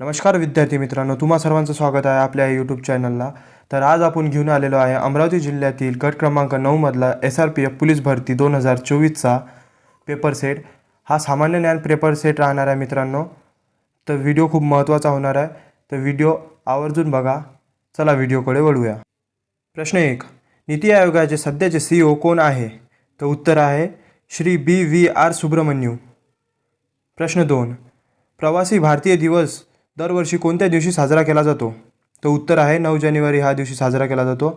नमस्कार विद्यार्थी मित्रांनो, तुम्हा सर्वांचं स्वागत आहे आपल्या यूट्यूब चॅनलला। तर आज आपण घेऊन आलेलो आहे अमरावती जिल्ह्यातील गट क्रमांक 9 मधला SRPF पोलीस भरती 2024चा पेपर सेट। हा सामान्य ज्ञान पेपर सेट राहणार आहे मित्रांनो। तर व्हिडिओ खूप महत्त्वाचा होणार आहे, तर व्हिडिओ आवर्जून बघा। चला व्हिडिओकडे वळूया। प्रश्न 1, नीति आयोगाचे सध्याचे CEO कोण आहे? तर उत्तर आहे श्री BVR सुब्रमण्यू। प्रश्न 2, प्रवासी भारतीय दिवस दरवर्षी कोणत्या दिवशी साजरा केला जातो? तर उत्तर आहे 9 जानेवारी हा दिवशी साजरा केला जातो।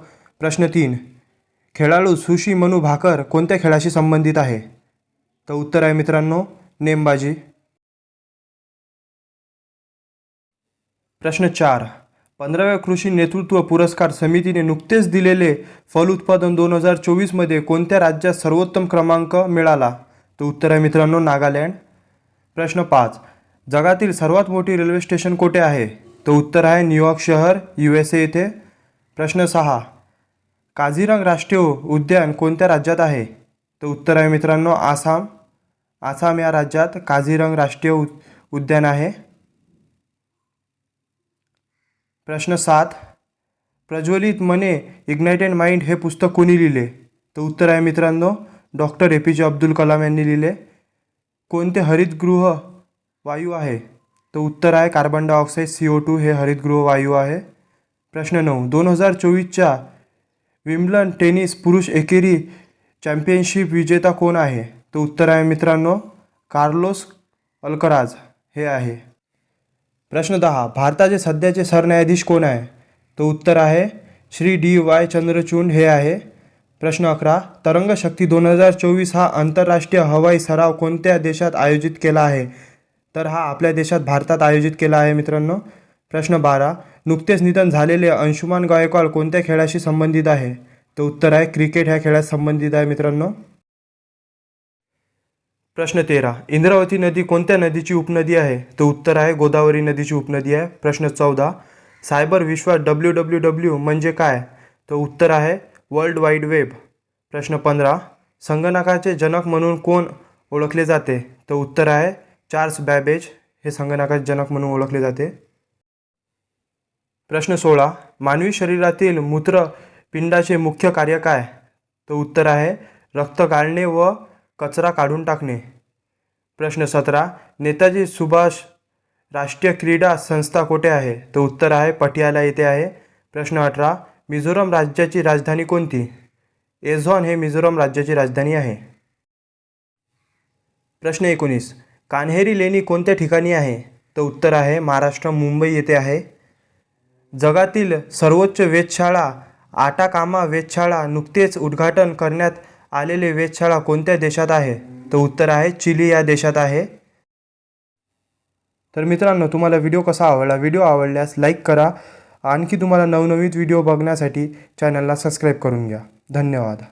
प्रश्न 3, खेळाडू सुशी मनू भाकर कोणत्या खेळाशी संबंधित आहे? तर उत्तर आहे मित्रांनो नेमबाजी। प्रश्न 4, 15व्या कृषी नेतृत्व पुरस्कार समितीने नुकतेच दिलेले फल उत्पादन 2024 मध्ये कोणत्या राज्यात सर्वोत्तम क्रमांक मिळाला? तर उत्तर आहे मित्रांनो नागालँड। प्रश्न 5, जगातील सर्वात मोठी रेल्वे स्टेशन कोठे आहे? तर उत्तर आहे न्यूयॉर्क शहर USA येथे। प्रश्न 6, काझीरंगा राष्ट्रीय उद्यान कोणत्या राज्यात आहे? तर उत्तर आहे मित्रांनो आसाम। आसाम या राज्यात काझीरंगा राष्ट्रीय उद्यान आहे। प्रश्न 7, प्रज्वलित मने इग्नाइटेड माइंड हे पुस्तक कोणी लिहिले? तर उत्तर आहे मित्रांनो डॉक्टर APJ अब्दुल कलाम यांनी लिहिले। कोणते हरितगृह वायू आहे? तर उत्तर आहे कार्बन डायऑक्साईड CO2 हे हरितगृह वायू आहे। प्रश्न 9, 2024च्या विम्बल्डन टेनिस पुरुष एकेरी चॅम्पियनशिप विजेता कोण आहे? तर उत्तर आहे मित्रांनो कार्लोस अल्कराज हे आहे। प्रश्न 10, भारताचे सध्याचे सरन्यायाधीश कोण आहे? तर उत्तर आहे श्री DY चंद्रचूड हे आहे। प्रश्न 11, तरंग शक्ती 2024 हा आंतरराष्ट्रीय हवाई सराव कोणत्या देशात आयोजित केला आहे? तर हा आपल्या देशात भारतात आयोजित केला आहे मित्रांनो। प्रश्न 12, नुकतेच निधन झालेले अंशुमान गायकवाड कोणत्या खेळाशी संबंधित आहे? तर उत्तर आहे क्रिकेट ह्या खेळात संबंधित आहे मित्रांनो। प्रश्न 13, इंद्रावती नदी कोणत्या नदीची उपनदी आहे? तर उत्तर आहे गोदावरी नदीची उपनदी आहे। प्रश्न 14, सायबर विश्वात WWW म्हणजे काय? तर उत्तर आहे वर्ल्ड वाईड वेब। प्रश्न 15, संगणकाचे जनक म्हणून कोण ओळखले जाते? तर उत्तर आहे चार्ल्स बॅबेज हे संगणकाचे जनक म्हणून ओळखले जाते। प्रश्न 16, मानवी शरीरातील मूत्रपिंडाचे मुख्य कार्य काय? तर उत्तर आहे रक्त गाळणे व कचरा काढून टाकणे। प्रश्न 17, नेताजी सुभाष राष्ट्रीय क्रीडा संस्था कोठे आहे? तर उत्तर आहे पटियाला येथे आहे। प्रश्न 18, मिझोरम राज्याची राजधानी कोणती? ऐझॉल हे मिझोरम राज्याची राजधानी आहे। प्रश्न 19, कान्हेरी लेणी कोणत्या ठिकाणी आहे? तर उत्तर आहे महाराष्ट्र मुंबई येथे आहे। जगातील सर्वोच्च वेधशाळा आटाकामा वेधशाळा नुकतेच उद्घाटन करण्यात आलेले वेधशाळा कोणत्या देशात आहे? तर उत्तर आहे चिली या देशात आहे। तर मित्रांनो, तुम्हाला व्हिडिओ कसा आवडला? व्हिडिओ आवडल्यास लाईक करा। आणखी तुम्हाला नवनवीन व्हिडिओ बघण्यासाठी चॅनलला सबस्क्राईब करून घ्या। धन्यवाद।